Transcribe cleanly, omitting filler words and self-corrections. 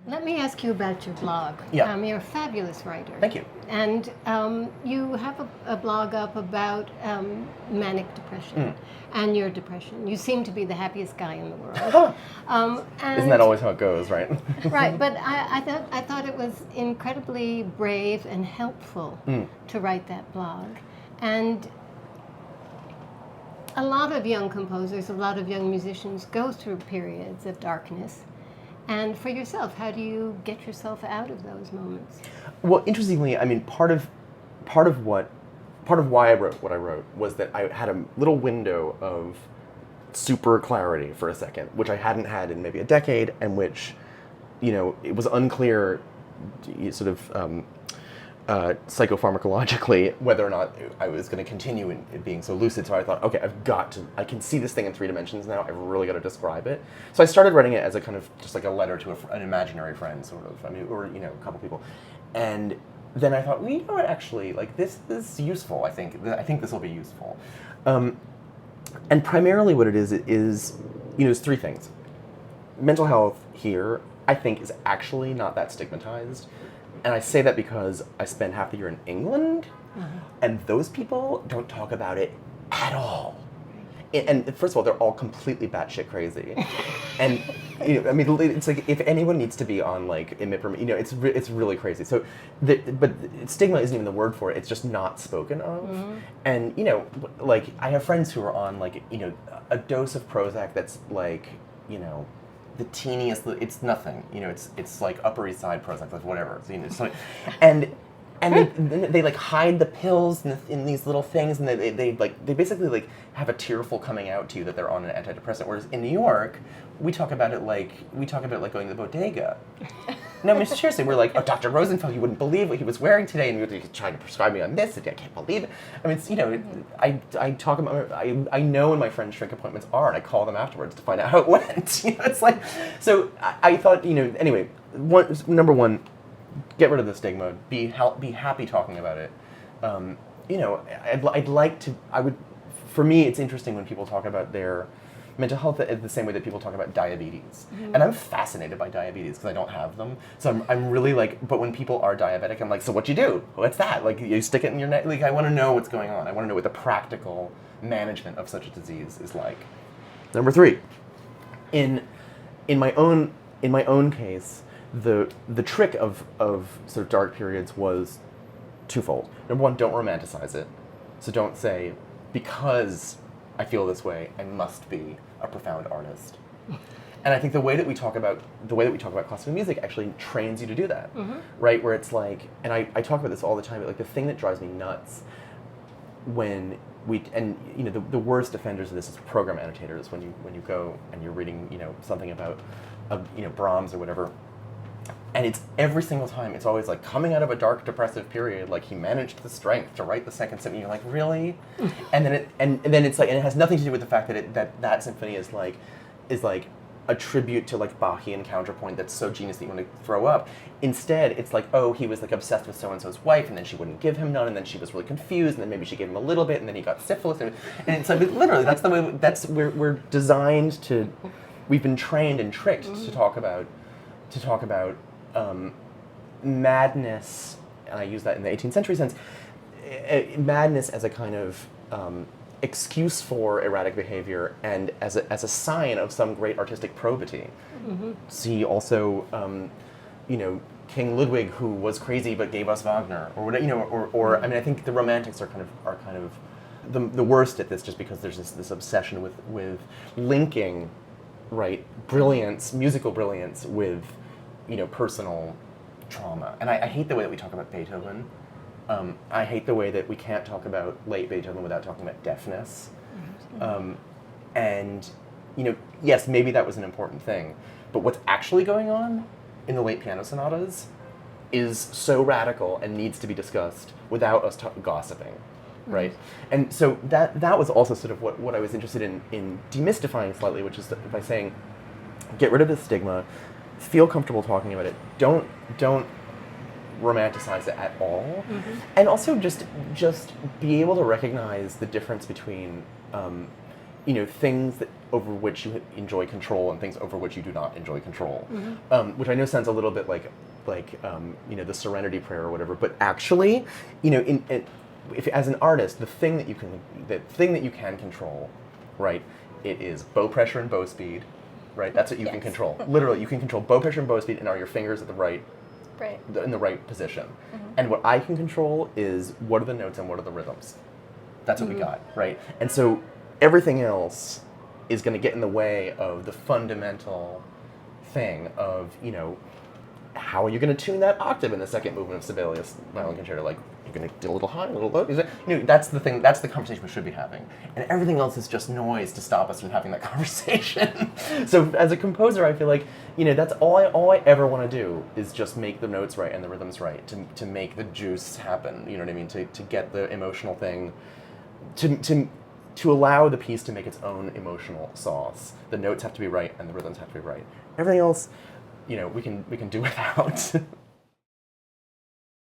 Let me ask you about your blog. Yeah. You're a fabulous writer. Thank you. And you have a blog up about manic depression and your depression. You seem to be the happiest guy in the world. Isn't that always how it goes, right? Right, but I thought it was incredibly brave and helpful to write that blog. And a lot of young composers, a lot of young musicians go through periods of darkness. And for yourself, how do you get yourself out of those moments? Well, interestingly, I mean, part of why I wrote what I wrote was that I had a little window of super clarity for a second, which I hadn't had in maybe a decade, and which, it was unclear, sort of psychopharmacologically, whether or not I was going to continue in being so lucid. So I thought, okay, I can see this thing in 3 dimensions now. I've really got to describe it. So I started writing it as a kind of just like a letter to an imaginary friend, sort of. I mean, or a couple people, and then I thought, well, you know what? Actually, like this is useful. I think this will be useful. And primarily, what it is it's 3 things. Mental health here, I think, is actually not that stigmatized. And I say that because I spend half the year in England, and those people don't talk about it at all. And first of all, they're all completely batshit crazy. And I mean, it's like if anyone needs to be on like imiprim, it's really crazy. So, but stigma isn't even the word for it. It's just not spoken of. And like I have friends who are on like a dose of Prozac that's like the teeniest. It's nothing. It's like Upper East Side Prozac, like whatever. It's like, and they like hide the pills in these little things, and they basically like have a tearful coming out to you that they're on an antidepressant. Whereas in New York, we talk about it like going to the bodega. No, I mean, seriously, we're like, oh, Dr. Rosenfeld, you wouldn't believe what he was wearing today, and he was trying to prescribe me on this, and I can't believe it. I mean, it's, I talk about, I know when my friends' shrink appointments are, and I call them afterwards to find out how it went. It's like, so I thought, anyway, number one, get rid of the stigma, be happy talking about it. I'd like to, for me, it's interesting when people talk about their mental health the same way that people talk about diabetes. And I'm fascinated by diabetes because I don't have them. So I'm really like, but when people are diabetic, I'm like, so what you do? What's that? Like, you stick it in your neck? Like, I want to know what's going on. I want to know what the practical management of such a disease is like. Number 3, in my own case, the trick of sort of dark periods was twofold. Number 1, don't romanticize it. So don't say, because I feel this way, I must be a profound artist. And I think the way that we talk about classical music actually trains you to do that, right? Where it's like, and I talk about this all the time, but like the thing that drives me nuts when the worst offenders of this is program annotators. When you go and you're reading something about Brahms or whatever. And it's every single time, it's always like coming out of a dark depressive period, like he managed the strength to write the second symphony. You're like, really? And then it's like, and it has nothing to do with the fact that symphony is like a tribute to like Bachian counterpoint that's so genius that you want to throw up. Instead, it's like, oh, he was like obsessed with so-and-so's wife, and then she wouldn't give him none, and then she was really confused, and then maybe she gave him a little bit, and then he got syphilis. And it's like, literally, that's the way we're designed to, we've been trained and tricked to talk about madness, and I use that in the 18th century sense, madness as a kind of excuse for erratic behavior and as a sign of some great artistic probity. See also, King Ludwig, who was crazy but gave us Wagner, or whatever, or I mean, I think the Romantics are kind of the worst at this, just because there's this obsession with linking, right, brilliance, musical brilliance with personal trauma. And I hate the way that we talk about Beethoven. I hate the way that we can't talk about late Beethoven without talking about deafness. And, yes, maybe that was an important thing, but what's actually going on in the late piano sonatas is so radical and needs to be discussed without us gossiping, right? And so that was also sort of what I was interested in demystifying slightly, which is by saying, get rid of the stigma, feel comfortable talking about it. Don't romanticize it at all, and also just be able to recognize the difference between things that over which you enjoy control and things over which you do not enjoy control, which I know sounds a little bit like the Serenity Prayer or whatever, but actually, if as an artist, the thing that you can control, right, it is bow pressure and bow speed, right? That's what you can control. Literally, you can control bow pressure and bow speed, and are your fingers at in the right position. And what I can control is what are the notes and what are the rhythms. That's what we got, right? And so everything else is going to get in the way of the fundamental thing of, how are you going to tune that octave in the second movement of Sibelius Violin Concerto? Like, you're going to do a little high, a little low. That's the thing. That's the conversation we should be having, and everything else is just noise to stop us from having that conversation. So, as a composer, I feel like that's all I ever want to do is just make the notes right and the rhythms right to make the juice happen. You know what I mean? To get the emotional thing, to allow the piece to make its own emotional sauce. The notes have to be right and the rhythms have to be right. Everything else, we can do without.